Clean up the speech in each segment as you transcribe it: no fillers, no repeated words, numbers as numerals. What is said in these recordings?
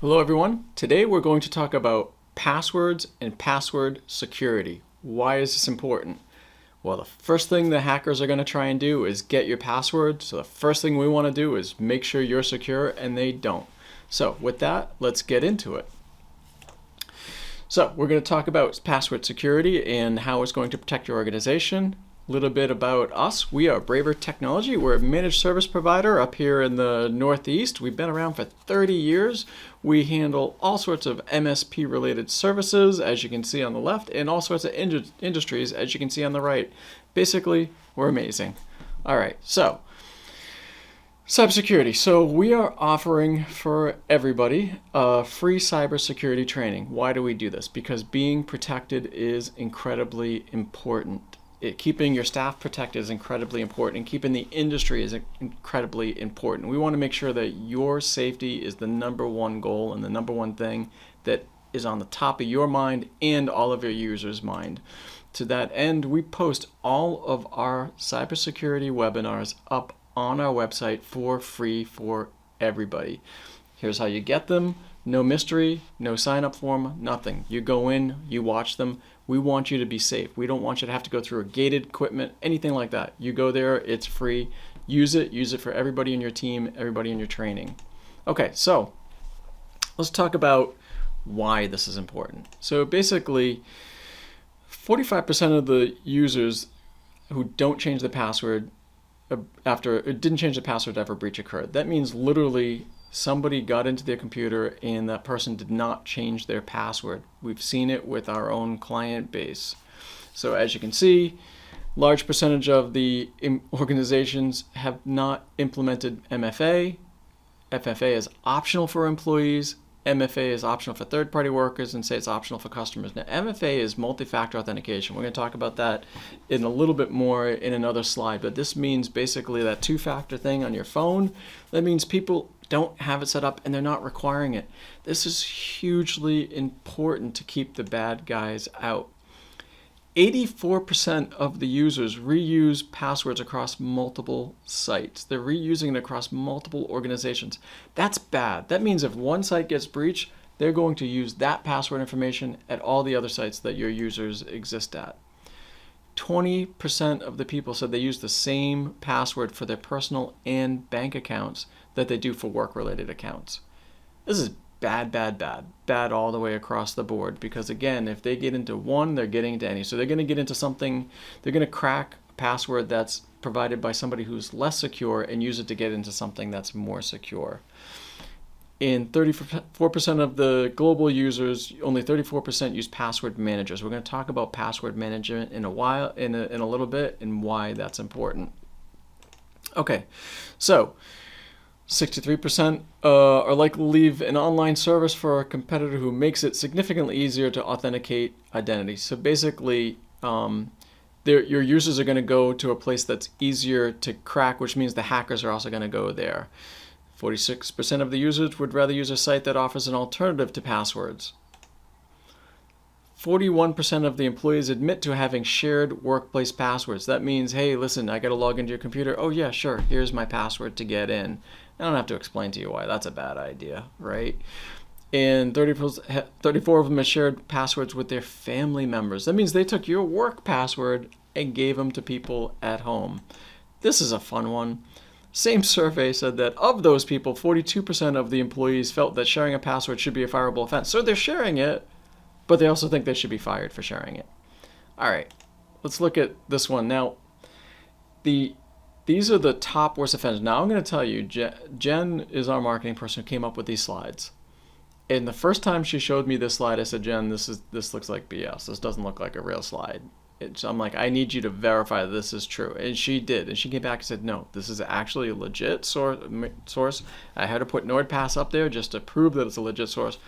Hello everyone. Today we're going to talk about passwords and password security. Why is this important? Well, the first thing the hackers are going to try and do is get your password. So the first thing we want to do is make sure you're secure, and they don't. So with that, let's get into it. So we're going to talk about password security and how it's going to protect your organization. A little bit about us. We are Braver Technology. We're a managed service provider up here in the Northeast. We've been around for 30 years. We handle all sorts of MSP related services, as you can see on the left, and all sorts of industries, as you can see on the right. Basically, we're amazing. All right, so cybersecurity. So we are offering for everybody a free cybersecurity training. Why do we do this? Because being protected is incredibly important. Keeping your staff protected is incredibly important, and keeping the industry is incredibly important. We want to make sure that your safety is the number one goal and the number one thing that is on the top of your mind and all of your users' mind. To that end, we post all of our cybersecurity webinars up on our website for free for everybody. Here's how you get them. No mystery, no sign-up form, nothing. You go in, you watch them. We want you to be safe. We don't want you to have to go through a gated equipment, anything like that. You go there, it's free. Use it for everybody in your team, everybody in your training. Okay, so let's talk about why this is important. So basically, 45% of the users who don't change the password didn't change the password after a breach occurred. That means literally somebody got into their computer and that person did not change their password. We've seen it with our own client base. So as you can see, large percentage of the organizations have not implemented MFA. FFA is optional for employees. MFA is optional for third-party workers, and say it's optional for customers. Now, MFA is multi-factor authentication. We're going to talk about that in a little bit more in another slide, but this means basically that two-factor thing on your phone. That means people don't have it set up and they're not requiring it. This is hugely important to keep the bad guys out. 84% of the users reuse passwords across multiple sites. They're reusing it across multiple organizations. That's bad. That means if one site gets breached, they're going to use that password information at all the other sites that your users exist at. 20% of the people said they use the same password for their personal and bank accounts that they do for work-related accounts. This is bad all the way across the board, because again, if they get into one, they're getting into any. So they're going to get into something, they're going to crack a password that's provided by somebody who's less secure and use it to get into something that's more secure. In 34% of the global users, only 34% use password managers. We're going to talk about password management in a little bit, and why that's important. Okay, so 63% are likely to leave an online service for a competitor who makes it significantly easier to authenticate identity. So basically, your users are going to go to a place that's easier to crack, which means the hackers are also going to go there. 46% of the users would rather use a site that offers an alternative to passwords. 41% of the employees admit to having shared workplace passwords. That means, hey, listen, I got to log into your computer. Oh yeah, sure, here's my password to get in. I don't have to explain to you why that's a bad idea, right? And 34 of them have shared passwords with their family members. That means they took your work password and gave them to people at home. This is a fun one. Same survey said that of those people, 42% of the employees felt that sharing a password should be a fireable offense. So they're sharing it, but they also think they should be fired for sharing it. All right, let's look at this one. Now, these are the top worst offenders. Now I'm going to tell you, Jen is our marketing person who came up with these slides. And the first time she showed me this slide, I said, Jen, this looks like BS. This doesn't look like a real slide. I'm like, I need you to verify that this is true. And she did. And she came back and said, no, this is actually a legit source. I had to put NordPass up there just to prove that it's a legit source.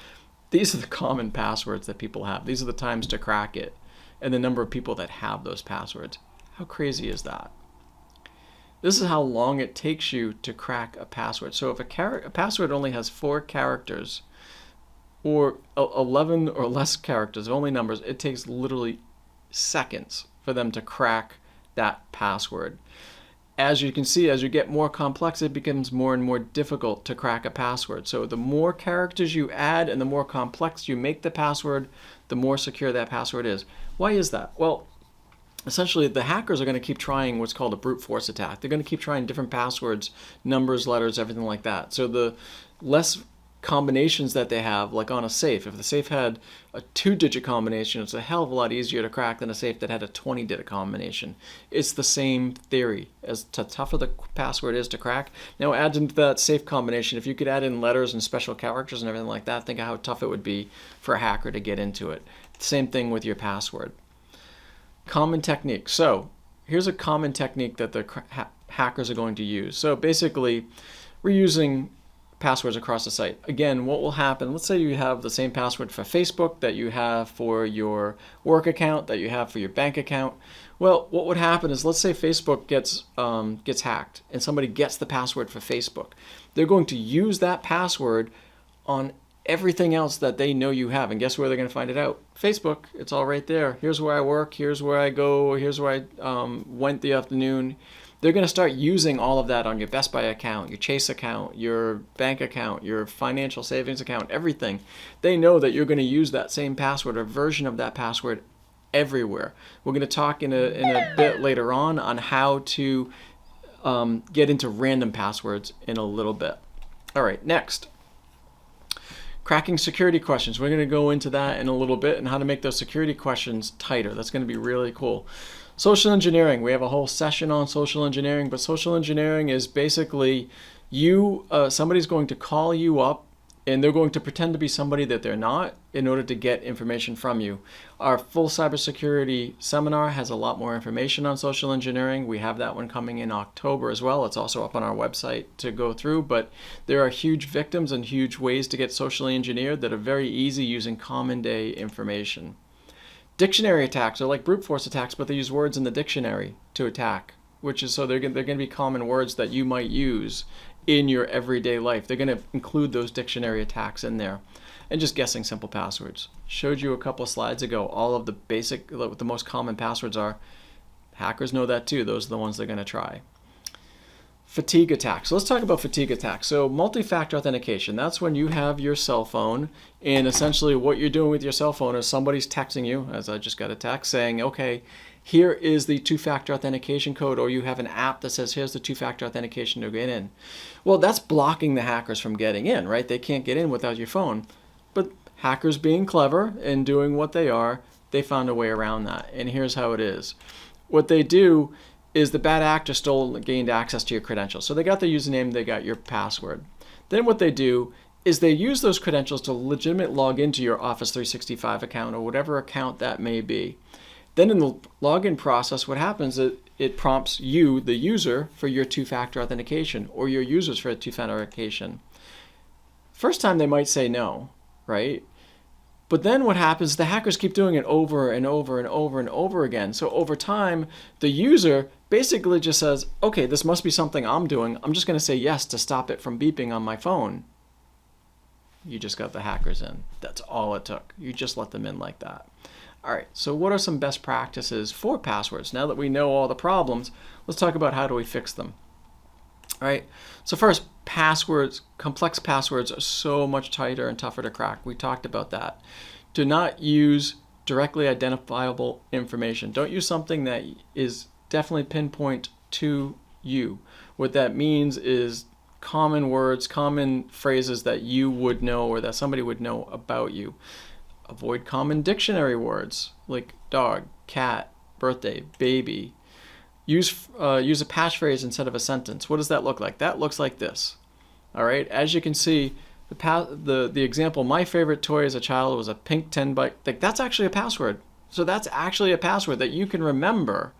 These are the common passwords that people have. These are the times to crack it and the number of people that have those passwords. How crazy is that? This is how long it takes you to crack a password. So if a password only has 4 characters or 11 or less characters, only numbers, it takes literally seconds for them to crack that password. as you can see, as you get more complex, it becomes more and more difficult to crack a password. So the more characters you add and the more complex you make the password, the more secure that password is. Why is that? Well, essentially, the hackers are going to keep trying what's called a brute force attack. They're going to keep trying different passwords, numbers, letters, everything like that. So the less combinations that they have, like on a safe, if the safe had a 2-digit combination, it's a hell of a lot easier to crack than a safe that had a 20-digit combination. It's the same theory. As tougher the password is to crack, now add into that safe combination, if you could add in letters and special characters and everything like that, think of how tough it would be for a hacker to get into it. Same thing with your password. Common technique. So here's a common technique that the hackers are going to use. So basically, we're using passwords across the site. Again, what will happen, let's say you have the same password for Facebook that you have for your work account, that you have for your bank account. Well, what would happen is, let's say Facebook gets hacked and somebody gets the password for Facebook. They're going to use that password on everything else that they know you have. And guess where they're going to find it out? Facebook. It's all right there. Here's where I work. Here's where I go. Here's where I went the afternoon. They're going to start using all of that on your Best Buy account, your Chase account, your bank account, your financial savings account, everything. They know that you're going to use that same password or version of that password everywhere. We're going to talk in a bit later on how to get into random passwords in a little bit. All right, next. Cracking security questions. We're going to go into that in a little bit and how to make those security questions tighter. That's going to be really cool. Social engineering. We have a whole session on social engineering, but social engineering is basically somebody's going to call you up and they're going to pretend to be somebody that they're not in order to get information from you. Our full cybersecurity seminar has a lot more information on social engineering. We have that one coming in October as well. It's also up on our website to go through, but there are huge victims and huge ways to get socially engineered that are very easy using common day information. Dictionary attacks are like brute force attacks, but they use words in the dictionary to attack, which is so they're going to be common words that you might use in your everyday life. They're going to include those dictionary attacks in there. And just guessing simple passwords. Showed you a couple slides ago all of the basic, what the most common passwords are. Hackers know that too. Those are the ones they're going to try. Fatigue attacks. So let's talk about fatigue attacks. So multi-factor authentication, that's when you have your cell phone and essentially what you're doing with your cell phone is somebody's texting you, as I just got a text saying, okay, here is the 2-factor authentication code, or you have an app that says here's the 2-factor authentication to get in. Well, that's blocking the hackers from getting in, right? They can't get in without your phone. But hackers being clever and doing what they are, they found a way around that. And here's how it is. What they do is the bad actor gained access to your credentials. So they got the username, they got your password. Then what they do is they use those credentials to legitimately log into your Office 365 account or whatever account that may be. Then in the login process, what happens is it prompts you, the user, for your 2-factor authentication or your users for a 2-factor authentication. First time they might say no, right? But then what happens, the hackers keep doing it over and over and over and over again. So over time, the user basically just says, okay, this must be something I'm doing. I'm just going to say yes to stop it from beeping on my phone. You just got the hackers in. That's all it took. You just let them in like that. All right, so what are some best practices for passwords? Now that we know all the problems, let's talk about how do we fix them. All right, so first, passwords, complex passwords are so much tighter and tougher to crack. We talked about that. Do not use directly identifiable information. Don't use something that is definitely pinpoint to you. What that means is common words, common phrases that you would know or that somebody would know about you. Avoid common dictionary words like dog, cat, birthday, baby. Use a passphrase instead of a sentence. What does that look like? That looks like this. All right. As you can see, the example, my favorite toy as a child was a pink 10-byte. Like, that's actually a password. So that's actually a password that you can remember.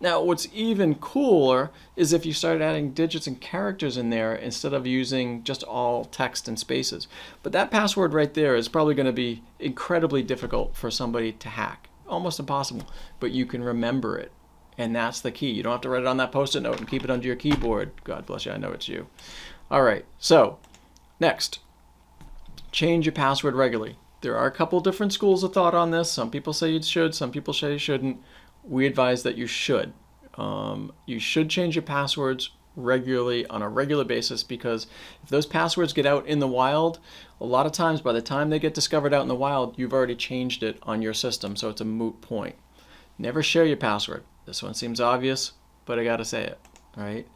Now, what's even cooler is if you start adding digits and characters in there instead of using just all text and spaces. But that password right there is probably going to be incredibly difficult for somebody to hack. Almost impossible. But you can remember it. And that's the key. You don't have to write it on that Post-it note and keep it under your keyboard. God bless you, I know it's you. All right, so next, change your password regularly. There are a couple different schools of thought on this. Some people say you should, some people say you shouldn't. We advise that you should. You should change your passwords regularly on a regular basis, because if those passwords get out in the wild, a lot of times by the time they get discovered out in the wild, you've already changed it on your system, so it's a moot point. Never share your password. This one seems obvious, but I gotta say it, right?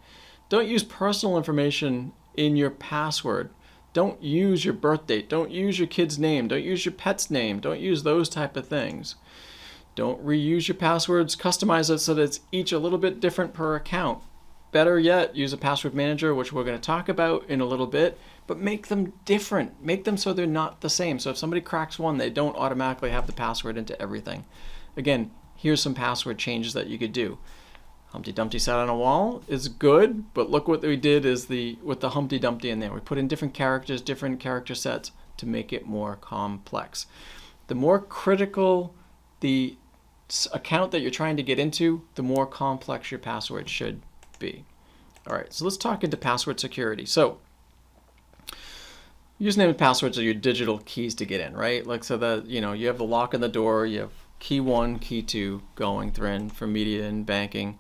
Don't use personal information in your password. Don't use your birth date. Don't use your kid's name. Don't use your pet's name. Don't use those type of things. Don't reuse your passwords. Customize it so that it's each a little bit different per account. Better yet, use a password manager, which we're going to talk about in a little bit, but make them different. Make them so they're not the same. So if somebody cracks one, they don't automatically have the password into everything. Again, here's some password changes that you could do. Humpty Dumpty sat on a wall is good, but look what we did is with the Humpty Dumpty in there. We put in different characters, different character sets to make it more complex. The more critical the account that you're trying to get into, the more complex your password should be. All right, so let's talk into password security. So username and passwords are your digital keys to get in, right? Like, so that, you have the lock on the door, you have key 1, key 2 going through for media and banking.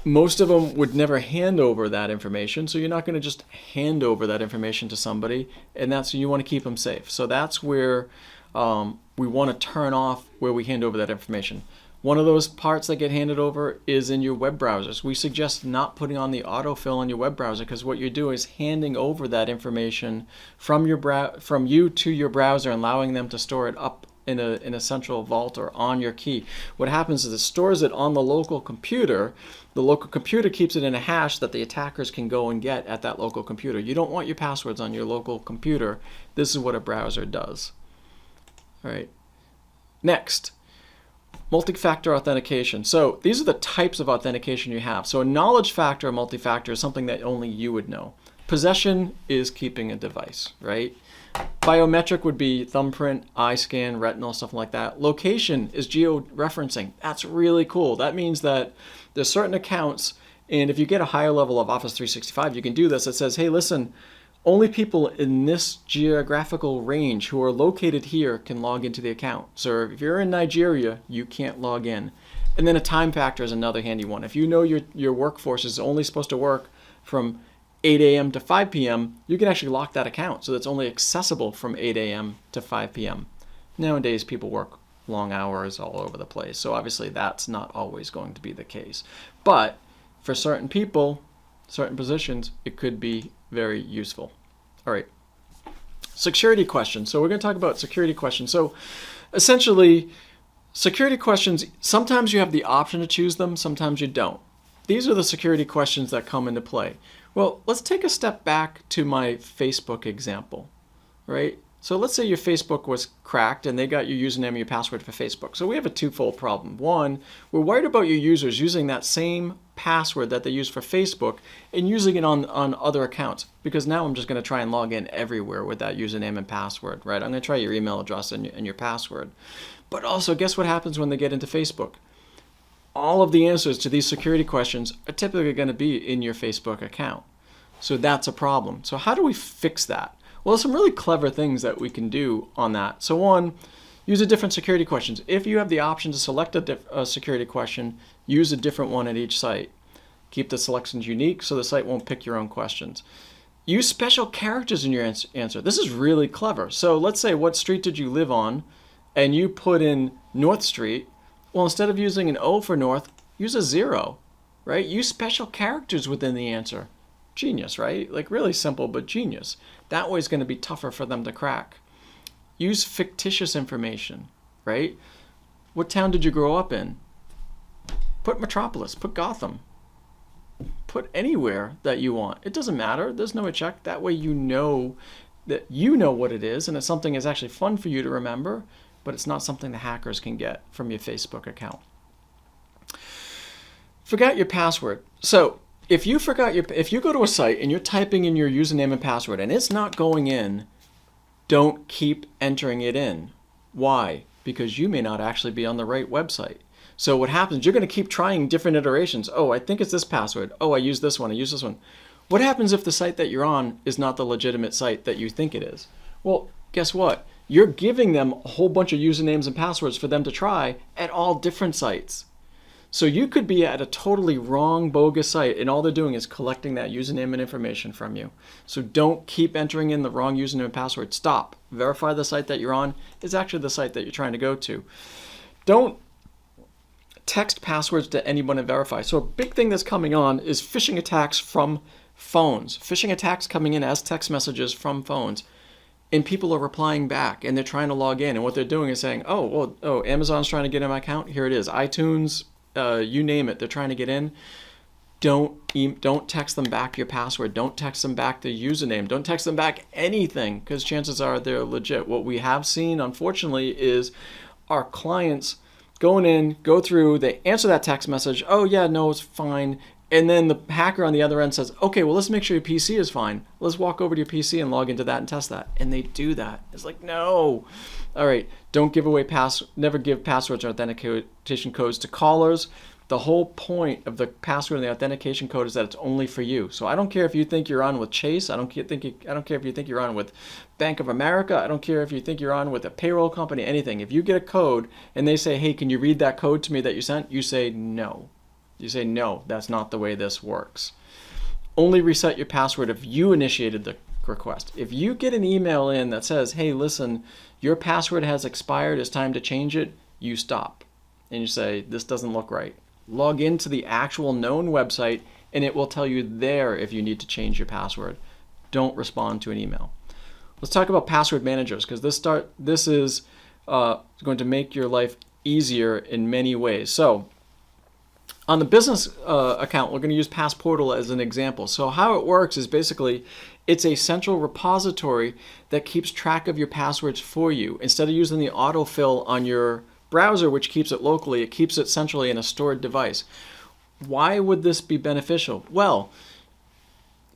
Most of them would never hand over that information, so you're not going to just hand over that information to somebody, and you want to keep them safe. So that's where we want to turn off where we hand over that information. One of those parts that get handed over is in your web browsers. We suggest not putting on the autofill on your web browser, because what you're doing is handing over that information from you to your browser and allowing them to store it up in a central vault or on your key. What happens is it stores it on the local computer. The local computer keeps it in a hash that the attackers can go and get at that local computer. You don't want your passwords on your local computer. This is what a browser does. All right. Next, multi-factor authentication. So these are the types of authentication you have. So a knowledge factor or multi-factor is something that only you would know. Possession is keeping a device, right? Biometric would be thumbprint, eye scan, retinal, stuff like that. Location is geo-referencing. That's really cool. That means that there's certain accounts, and if you get a higher level of Office 365, you can do this. It says, hey, listen, only people in this geographical range who are located here can log into the account. So if you're in Nigeria, you can't log in. And then a time factor is another handy one. If you know your workforce is only supposed to work from 8 a.m. to 5 p.m., you can actually lock that account so that's only accessible from 8 a.m. to 5 p.m. Nowadays, people work long hours all over the place, so obviously that's not always going to be the case. But for certain people, certain positions, it could be very useful. All right, security questions. So we're going to talk about security questions. So essentially, security questions, sometimes you have the option to choose them, sometimes you don't. These are the security questions that come into play. Well, let's take a step back to my Facebook example, right? So let's say your Facebook was cracked and they got your username and your password for Facebook. So we have a twofold problem. One, we're worried about your users using that same password that they use for Facebook and using it on other accounts, because now I'm just going to try and log in everywhere with that username and password, right? I'm going to try your email address and your password. But also, guess what happens when they get into Facebook? All of the answers to these security questions are typically going to be in your Facebook account. So that's a problem. So how do we fix that? Well, there's some really clever things that we can do on that. So one, use a different security questions. If you have the option to select a security question, use a different one at each site. Keep the selections unique so the site won't pick your own questions. Use special characters in your answer. This is really clever. So let's say, what street did you live on? And you put in North Street. Well, instead of using an O for North, use a 0, right? Use special characters within the answer. Genius, right? Like, really simple, but genius. That way it's going to be tougher for them to crack. Use fictitious information, right? What town did you grow up in? Put Metropolis, put Gotham. Put anywhere that you want. It doesn't matter. There's no check. That way you know that you know what it is, and it's something that's actually fun for you to remember, but it's not something the hackers can get from your Facebook account. Forgot your password. So if you go to a site and you're typing in your username and password and it's not going in, don't keep entering it in. Why? Because you may not actually be on the right website. So what happens, you're going to keep trying different iterations. Oh, I think it's this password. Oh, I use this one. I use this one. What happens if the site that you're on is not the legitimate site that you think it is? Well, guess what? You're giving them a whole bunch of usernames and passwords for them to try at all different sites. So you could be at a totally wrong, bogus site, and all they're doing is collecting that username and information from you. So don't keep entering in the wrong username and password. Stop. Verify the site that you're on is actually the site that you're trying to go to. Don't text passwords to anyone and verify. So a big thing that's coming on is phishing attacks from phones. Phishing attacks coming in as text messages from phones. And people are replying back, and they're trying to log in. And what they're doing is saying, Amazon's trying to get in my account. Here it is. iTunes, you name it. They're trying to get in. Don't text them back your password. Don't text them back the username. Don't text them back anything, because chances are they're legit. What we have seen, unfortunately, is our clients going in, go through, they answer that text message. Oh, yeah, no, it's fine. And then the hacker on the other end says, okay, well, let's make sure your PC is fine. Let's walk over to your PC and log into that and test that. And they do that. It's like, no. All right, don't give away never give passwords or authentication codes to callers. The whole point of the password and the authentication code is that it's only for you. So I don't care if you think you're on with Chase. I don't care if you think you're on with Bank of America. I don't care if you think you're on with a payroll company, anything. If you get a code and they say, hey, can you read that code to me that you sent? You say no. You say, no, that's not the way this works. Only reset your password if you initiated the request. If you get an email in that says, hey, listen, your password has expired, it's time to change it, you stop. And you say, this doesn't look right. Log into the actual known website, and it will tell you there if you need to change your password. Don't respond to an email. Let's talk about password managers, because this is going to make your life easier in many ways. So on the business account, we're going to use Passportal as an example. So how it works is basically it's a central repository that keeps track of your passwords for you. Instead of using the autofill on your browser, which keeps it locally, it keeps it centrally in a stored device. Why would this be beneficial? Well,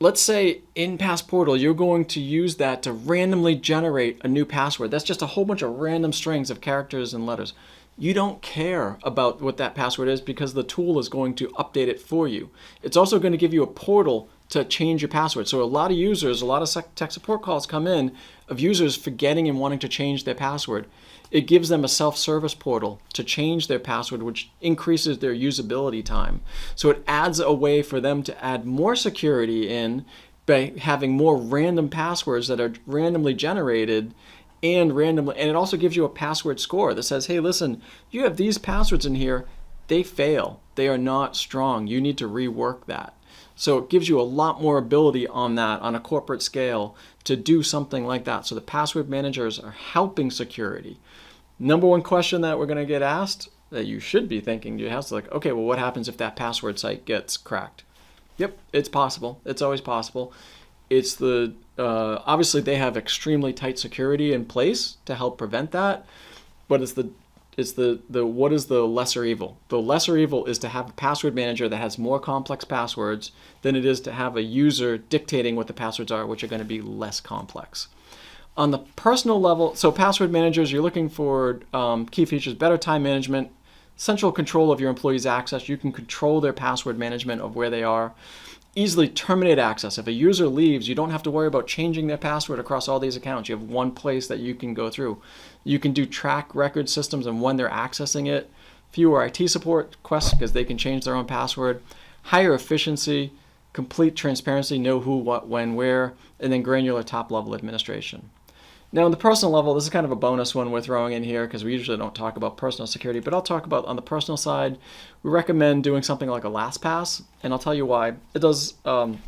let's say in Passportal, you're going to use that to randomly generate a new password. That's just a whole bunch of random strings of characters and letters. You don't care about what that password is because the tool is going to update it for you. It's also going to give you a portal to change your password. So a lot of users, a lot of tech support calls come in of users forgetting and wanting to change their password. It gives them a self-service portal to change their password, which increases their usability time. So it adds a way for them to add more security in by having more random passwords that are randomly generated and it also gives you a password score that says, hey, listen, you have these passwords in here, they fail. They are not strong. You need to rework that. So it gives you a lot more ability on that on a corporate scale to do something like that. So the password managers are helping security. Number one question that we're going to get asked that you should be thinking, you have to like, okay, well, what happens if that password site gets cracked? Yep, it's possible. It's always possible. It's obviously they have extremely tight security in place to help prevent that, but what is the lesser evil? The lesser evil is to have a password manager that has more complex passwords than it is to have a user dictating what the passwords are, which are going to be less complex. On the personal level, so password managers, you're looking for key features, better time management, central control of your employees' access. You can control their password management of where they are. Easily terminate access. If a user leaves, you don't have to worry about changing their password across all these accounts. You have one place that you can go through. You can do track record systems and when they're accessing it. Fewer IT support requests because they can change their own password. Higher efficiency, complete transparency, know who, what, when, where, and then granular top-level administration. Now, on the personal level, this is kind of a bonus one we're throwing in here because we usually don't talk about personal security, but I'll talk about on the personal side, we recommend doing something like a LastPass, and I'll tell you why. It does it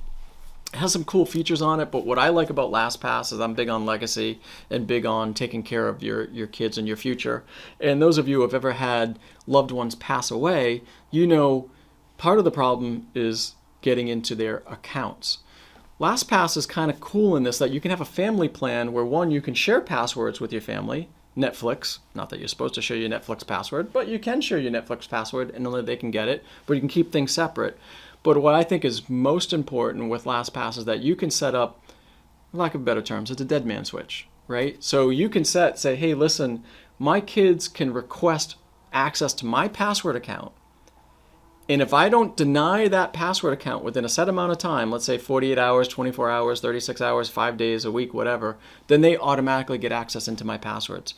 has some cool features on it, but what I like about LastPass is I'm big on legacy and big on taking care of your kids and your future. And those of you who have ever had loved ones pass away, you know part of the problem is getting into their accounts. LastPass is kind of cool in this that you can have a family plan where one, you can share passwords with your family. Netflix, not that you're supposed to share your Netflix password, but you can share your Netflix password and only they can get it, but you can keep things separate. But what I think is most important with LastPass is that you can set up, for lack of better terms, it's a dead man switch, right? So you can say, hey, listen, my kids can request access to my password account. And if I don't deny that password account within a set amount of time, let's say 48 hours, 24 hours, 36 hours, 5 days, a week, whatever, then they automatically get access into my passwords.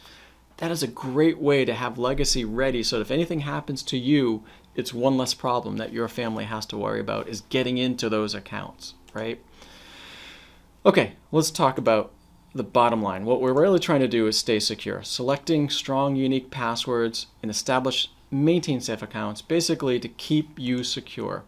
That is a great way to have legacy ready so that if anything happens to you, it's one less problem that your family has to worry about, is getting into those accounts, right? Okay, let's talk about the bottom line. What we're really trying to do is stay secure. Selecting strong, unique passwords and maintain safe accounts, basically to keep you secure.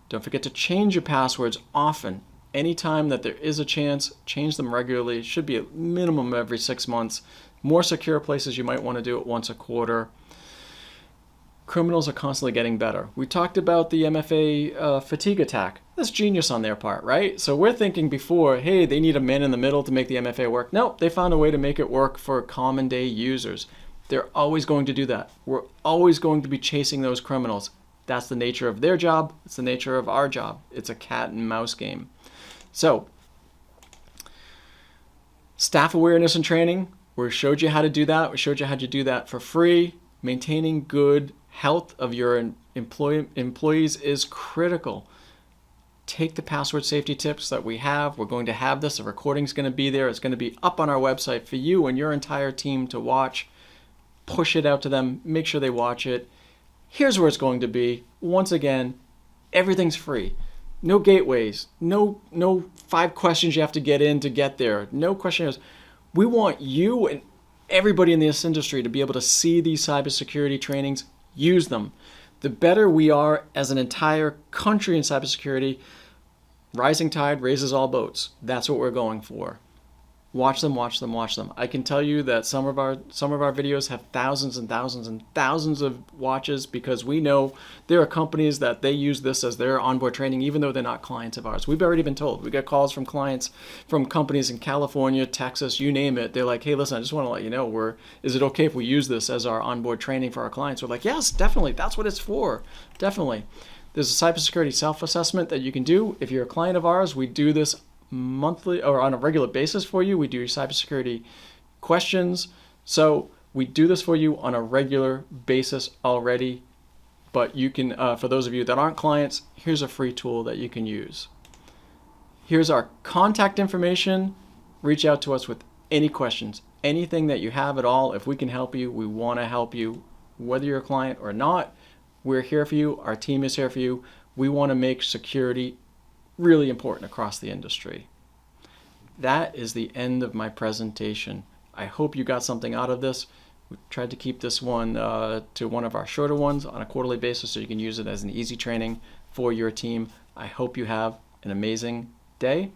Don't forget to change your passwords often. Anytime that there is a chance, change them regularly. It should be a minimum every 6 months. More secure places, you might want to do it once a quarter. Criminals are constantly getting better. We talked about the MFA fatigue attack. That's genius on their part, right? So we're thinking before, hey, they need a man in the middle to make the MFA work. Nope, they found a way to make it work for common day users. They're always going to do that. We're always going to be chasing those criminals. That's the nature of their job. It's the nature of our job. It's a cat and mouse game. So, staff awareness and training. We showed you how to do that. We showed you how to do that for free. Maintaining good health of your employees is critical. Take the password safety tips that we have. We're going to have this. The recording's going to be there. It's going to be up on our website for you and your entire team to watch. Push it out to them. Make sure they watch it. Here's where it's going to be. Once again, everything's free. No gateways. No 5 questions you have to get in to get there. No questions. We want you and everybody in this industry to be able to see these cybersecurity trainings, use them. The better we are as an entire country in cybersecurity, rising tide raises all boats. That's what we're going for. Watch them, watch them, watch them. I can tell you that some of our videos have thousands and thousands and thousands of watches, because we know there are companies that they use this as their onboard training, even though they're not clients of ours. We've already been told. We get calls from clients, from companies in California, Texas, you name it. They're like, hey, listen, I just want to let you know, is it okay if we use this as our onboard training for our clients? We're like, yes, definitely. That's what it's for. Definitely. There's a cybersecurity self-assessment that you can do. If you're a client of ours, we do this monthly or on a regular basis for you. We do your cybersecurity questions. So we do this for you on a regular basis already. But you can, for those of you that aren't clients, here's a free tool that you can use. Here's our contact information. Reach out to us with any questions, anything that you have at all. If we can help you, we want to help you. Whether you're a client or not, we're here for you. Our team is here for you. We want to make security really important across the industry. That is the end of my presentation. I hope you got something out of this. We tried to keep this one to one of our shorter ones on a quarterly basis, so you can use it as an easy training for your team. I hope you have an amazing day.